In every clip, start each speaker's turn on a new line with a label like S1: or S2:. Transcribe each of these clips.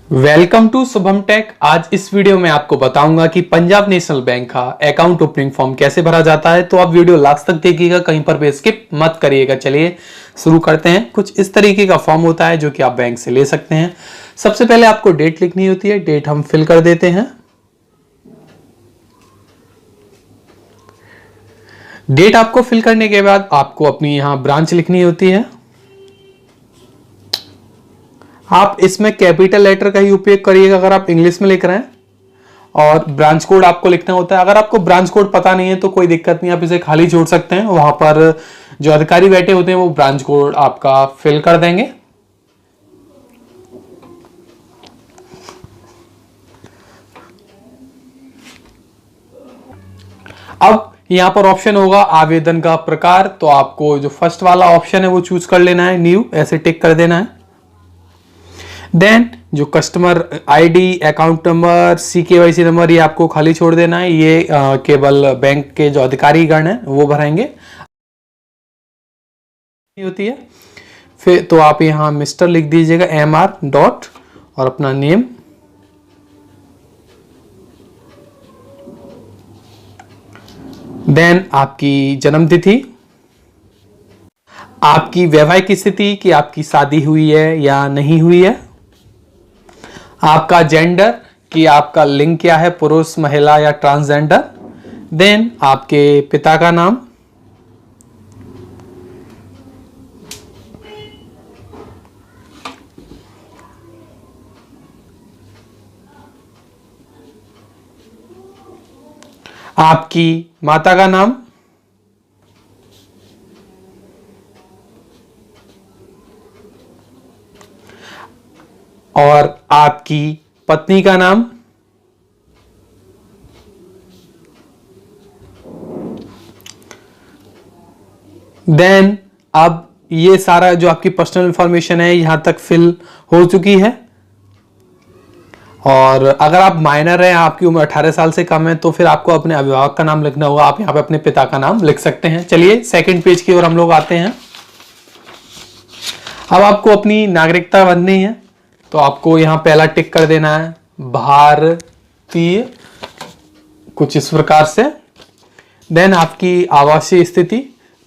S1: Welcome to Shubham take. आज इस video में आपको बताऊंगा कि पंजाब नेशनल बैंक का अकाउंट ओपनिंग फॉर्म कैसे भरा जाता है। तो आप वीडियो लास्ट तक देखिएगा, कहीं पर भी स्किप मत करिएगा। चलिए शुरू करते हैं। कुछ इस तरीके का फॉर्म होता है जो कि आप बैंक से ले सकते हैं। सबसे पहले आपको डेट लिखनी होती है, डेट हम फिल कर देते हैं। डेट आपको फिल करने के बाद आपको अपनी यहां ब्रांच लिखनी होती है। आप इसमें कैपिटल लेटर का ही उपयोग करिएगा अगर आप इंग्लिश में लिख रहे हैं, और ब्रांच कोड आपको लिखना होता है। अगर आपको ब्रांच कोड पता नहीं है तो कोई दिक्कत नहीं, आप इसे खाली छोड़ सकते हैं। वहां पर जो अधिकारी बैठे होते हैं वो ब्रांच कोड आपका फिल कर देंगे। अब यहां पर ऑप्शन होगा आवेदन का प्रकार, तो आपको जो फर्स्ट वाला ऑप्शन है वो चूज कर लेना है, न्यू, ऐसे टिक कर देना है। देन जो customer ID, account number, CKYC number, ये आपको खाली छोड़ देना है। ये केवल बैंक के जो अधिकारी गण हैं वो भरेंगे होती है। फिर तो आप यहां मिस्टर लिख दीजिएगा, MR डॉट, और अपना नेम। देन आपकी जन्म तिथि, आपकी वैवाहिक स्थिति कि आपकी शादी हुई है या नहीं हुई है, आपका जेंडर कि आपका लिंग क्या है, पुरुष, महिला या ट्रांसजेंडर। देन आपके पिता का नाम, आपकी माता का नाम, और आपकी पत्नी का नाम। देन अब ये सारा जो आपकी पर्सनल इंफॉर्मेशन है यहां तक फिल हो चुकी है। और अगर आप माइनर हैं, आपकी उम्र 18 साल से कम है, तो फिर आपको अपने अभिभावक का नाम लिखना होगा। आप यहां पे अपने पिता का नाम लिख सकते हैं। चलिए सेकंड पेज की ओर हम लोग आते हैं। अब आपको अपनी नागरिकता भरनी है, तो आपको यहां पहला टिक कर देना है, भारतीय, कुछ इस प्रकार से। देन आपकी आवासीय स्थिति,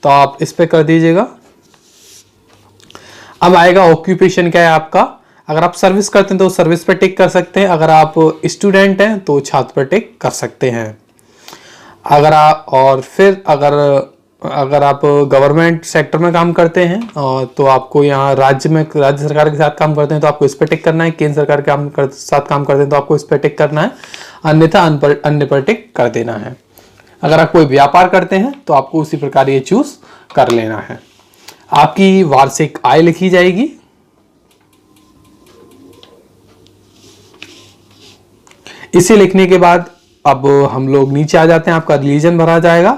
S1: तो आप इस पे कर दीजिएगा। अब आएगा ऑक्यूपेशन क्या है आपका। अगर आप सर्विस करते हैं तो सर्विस पे टिक कर सकते हैं। अगर आप स्टूडेंट हैं तो छात्र पर टिक कर सकते हैं। अगर आप और फिर अगर आप गवर्नमेंट सेक्टर में काम करते हैं तो आपको यहाँ राज्य सरकार के साथ काम करते हैं तो आपको इस पर टिक करना है। केंद्र सरकार के साथ काम करते हैं तो आपको इस पर टिक करना है, अन्यथा अन्य पर टिक कर देना है। अगर आप कोई व्यापार करते हैं तो आपको उसी प्रकार ये चूज कर लेना है। आपकी वार्षिक आय लिखी जाएगी। इसे लिखने के बाद अब हम लोग नीचे आ जाते हैं। आपका रिलीजन भरा जाएगा,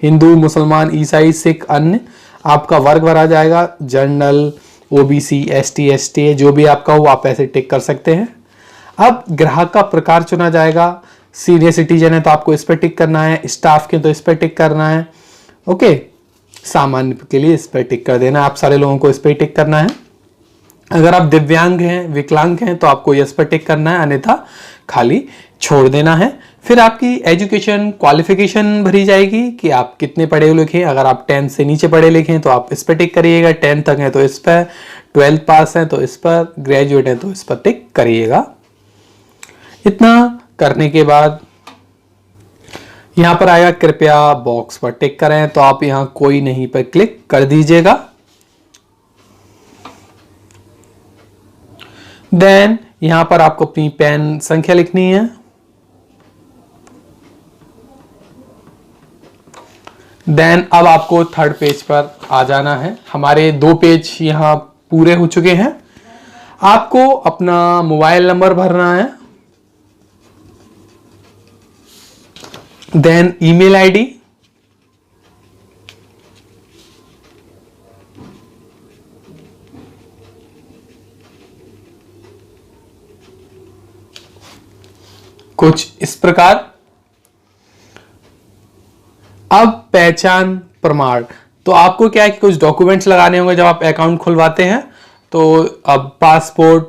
S1: हिंदू, मुसलमान, ईसाई, सिख, अन्य। आपका वर्ग भरा जाएगा, जनरल, OBC, ST, ST, जो भी आपका हो आप ऐसे टिक कर सकते हैं। अब ग्राहक का प्रकार चुना जाएगा। सीनियर सिटीजन है तो आपको इस पर टिक करना है, स्टाफ के तो इस पर टिक करना है, ओके। सामान्य के लिए इस पर टिक कर देना है। आप सारे लोगों को इस पर टिक करना है। अगर आप दिव्यांग हैं, विकलांग हैं, तो आपको इस पर टिक करना है, अन्यथा खाली छोड़ देना है। फिर आपकी एजुकेशन क्वालिफिकेशन भरी जाएगी कि आप कितने पढ़े लिखे हैं। अगर आप 10 से नीचे पढ़े लिखे हैं तो आप इस पर टिक करिएगा, 10 तक है तो इस पर, 12th पास है तो इस पर, ग्रेजुएट है तो इस पर टिक करिएगा। इतना करने के बाद यहां पर आएगा कृपया बॉक्स पर टिक करें, तो आप यहां कोई नहीं पर क्लिक कर दीजिएगा। देन यहां पर आपको अपनी पैन संख्या लिखनी है। देन अब आपको थर्ड पेज पर आ जाना है। हमारे 2 पेज यहां पूरे हो चुके हैं। आपको अपना मोबाइल नंबर भरना है। देन ईमेल आईडी, कुछ इस प्रकार। अब पहचान प्रमाण, तो आपको क्या है कि कुछ डॉक्यूमेंट्स लगाने होंगे जब आप अकाउंट खुलवाते हैं। तो अब passport,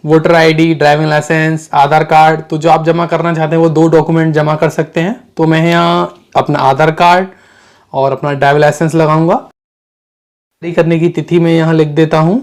S1: voter ID, driving licence, Aadhaar card. तो जो आप जमा करना चाहते हैं वो 2 डॉक्यूमेंट जमा कर सकते हैं। तो मैं यहाँ अपना आधार कार्ड और अपना ड्राइविंग लाइसेंस लगाऊंगा। जारी करने की तिथि मैं यहाँ लिख देता हूं,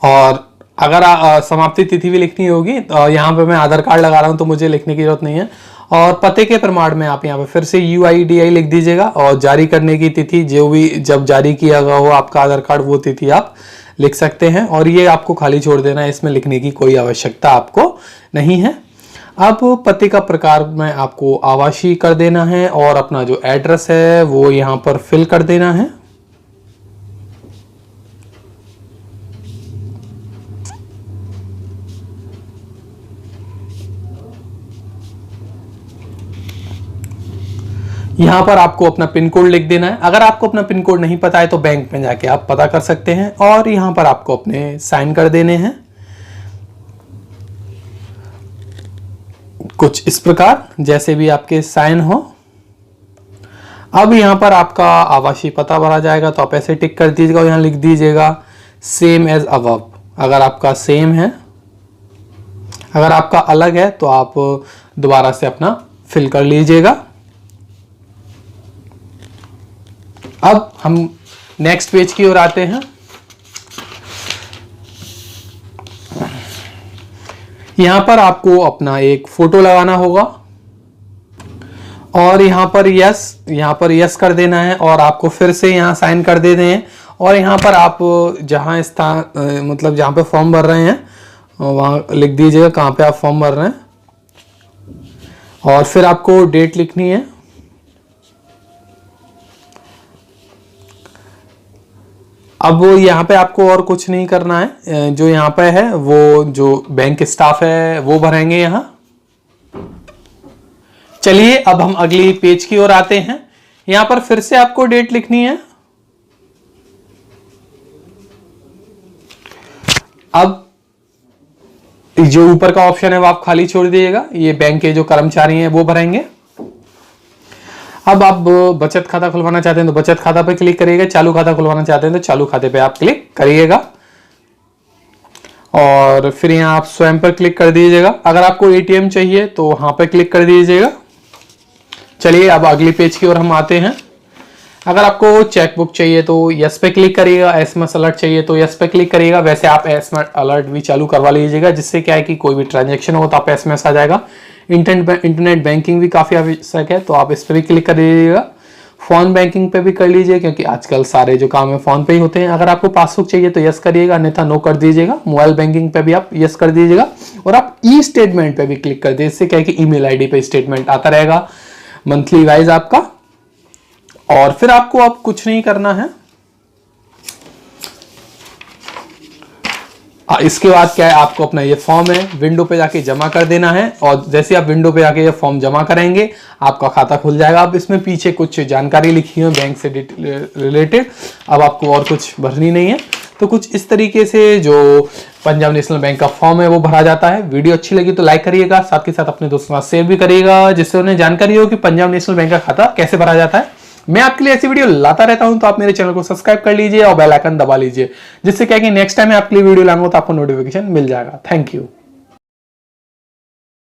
S1: और अगर समाप्ति तिथि भी लिखनी होगी तो यहाँ पे मैं आधार कार्ड लगा रहा हूँ तो मुझे लिखने की जरूरत नहीं है। और पते के प्रमाण में आप यहाँ पे फिर से UIDI लिख दीजिएगा, और जारी करने की तिथि जो भी जब जारी किया गया हो आपका आधार कार्ड वो तिथि आप लिख सकते हैं, और ये आपको खाली छोड़ देना है, इसमें लिखने की कोई आवश्यकता आपको नहीं है। अब पते का प्रकार में आपको आवासीय कर देना है, और अपना जो एड्रेस है वो यहाँ पर फिल कर देना है। यहां पर आपको अपना पिन कोड लिख देना है। अगर आपको अपना पिन कोड नहीं पता है तो बैंक में जाके आप पता कर सकते हैं, और यहां पर आपको अपने साइन कर देने हैं कुछ इस प्रकार, जैसे भी आपके साइन हो। अब यहां पर आपका आवासीय पता भरा जाएगा, तो आप ऐसे टिक कर दीजिएगा और यहां लिख दीजिएगा सेम एज अबव, अगर आपका सेम है। अगर आपका अलग है तो आप दोबारा से अपना फिल कर लीजिएगा। अब हम नेक्स्ट पेज की ओर आते हैं। यहां पर आपको अपना एक फोटो लगाना होगा, और यहां पर यस कर देना है, और आपको फिर से यहां साइन कर देने हैं। और यहां पर आप जहां स्थान मतलब जहां पे फॉर्म भर रहे हैं वहां लिख दीजिएगा कहां पे आप फॉर्म भर रहे हैं, और फिर आपको डेट लिखनी है। अब यहाँ पे आपको और कुछ नहीं करना है, जो यहाँ पे है वो जो बैंक स्टाफ है वो भरेंगे यहाँ। चलिए अब हम अगली पेज की ओर आते हैं। यहाँ पर फिर से आपको डेट लिखनी है। अब जो ऊपर का ऑप्शन है वो आप खाली छोड़ दीजिएगा, ये बैंक के जो कर्मचारी हैं वो भरेंगे। अब आप बचत खाता खुलवाना चाहते हैं तो बचत खाता पे क्लिक करिएगा, चालू खाता खुलवाना चाहते हैं तो चालू खाते पे आप क्लिक करिएगा, और फिर यहाँ आप स्वयं पर क्लिक कर दीजिएगा। अगर आपको ATM चाहिए तो वहां पर क्लिक कर दीजिएगा। चलिए अब अगली पेज की ओर हम आते हैं। अगर आपको चेकबुक चाहिए तो यस पे क्लिक करिएगा, SMS अलर्ट चाहिए तो यस पे क्लिक करिएगा। वैसे आप SMS अलर्ट भी चालू करवा लीजिएगा, जिससे क्या है कि कोई भी ट्रांजैक्शन हो तो आप SMS आ जाएगा। इंटरनेट बैंकिंग भी काफ़ी आवश्यक है, तो आप इस पर भी क्लिक कर दीजिएगा। फोन बैंकिंग पे भी कर लीजिए, क्योंकि आजकल सारे जो काम है फोन पे ही होते हैं। अगर आपको पासबुक चाहिए तो यस करिएगा, अन्यथा नो कर दीजिएगा। मोबाइल बैंकिंग पे भी आप यस कर दीजिएगा, और आप स्टेटमेंट पे भी क्लिक कर दीजिए। इससे क्या है कि ईमेल आईडी पे स्टेटमेंट आता रहेगा मंथली वाइज आपका। और फिर आपको अब कुछ नहीं करना है। इसके बाद क्या है, आपको अपना ये फॉर्म है विंडो पे जाके जमा कर देना है, और जैसे आप विंडो पे जाके ये फॉर्म जमा करेंगे आपका खाता खुल जाएगा। अब इसमें पीछे कुछ जानकारी लिखी है बैंक से रिलेटेड, अब आपको और कुछ भरनी नहीं है। तो कुछ इस तरीके से जो पंजाब नेशनल बैंक का फॉर्म है वो भरा जाता है। वीडियो अच्छी लगी तो लाइक करिएगा, साथ के साथ अपने दोस्तों के साथ शेयर भी करिएगा, जिससे उन्हें जानकारी हो कि पंजाब नेशनल बैंक का खाता कैसे भरा जाता है। मैं आपके लिए ऐसी वीडियो लाता रहता हूं, तो आप मेरे चैनल को सब्सक्राइब कर लीजिए और बेल आइकन दबा लीजिए, जिससे क्या है कि नेक्स्ट टाइम मैं आपके लिए वीडियो लाऊंगा तो आपको नोटिफिकेशन मिल जाएगा। Thank you.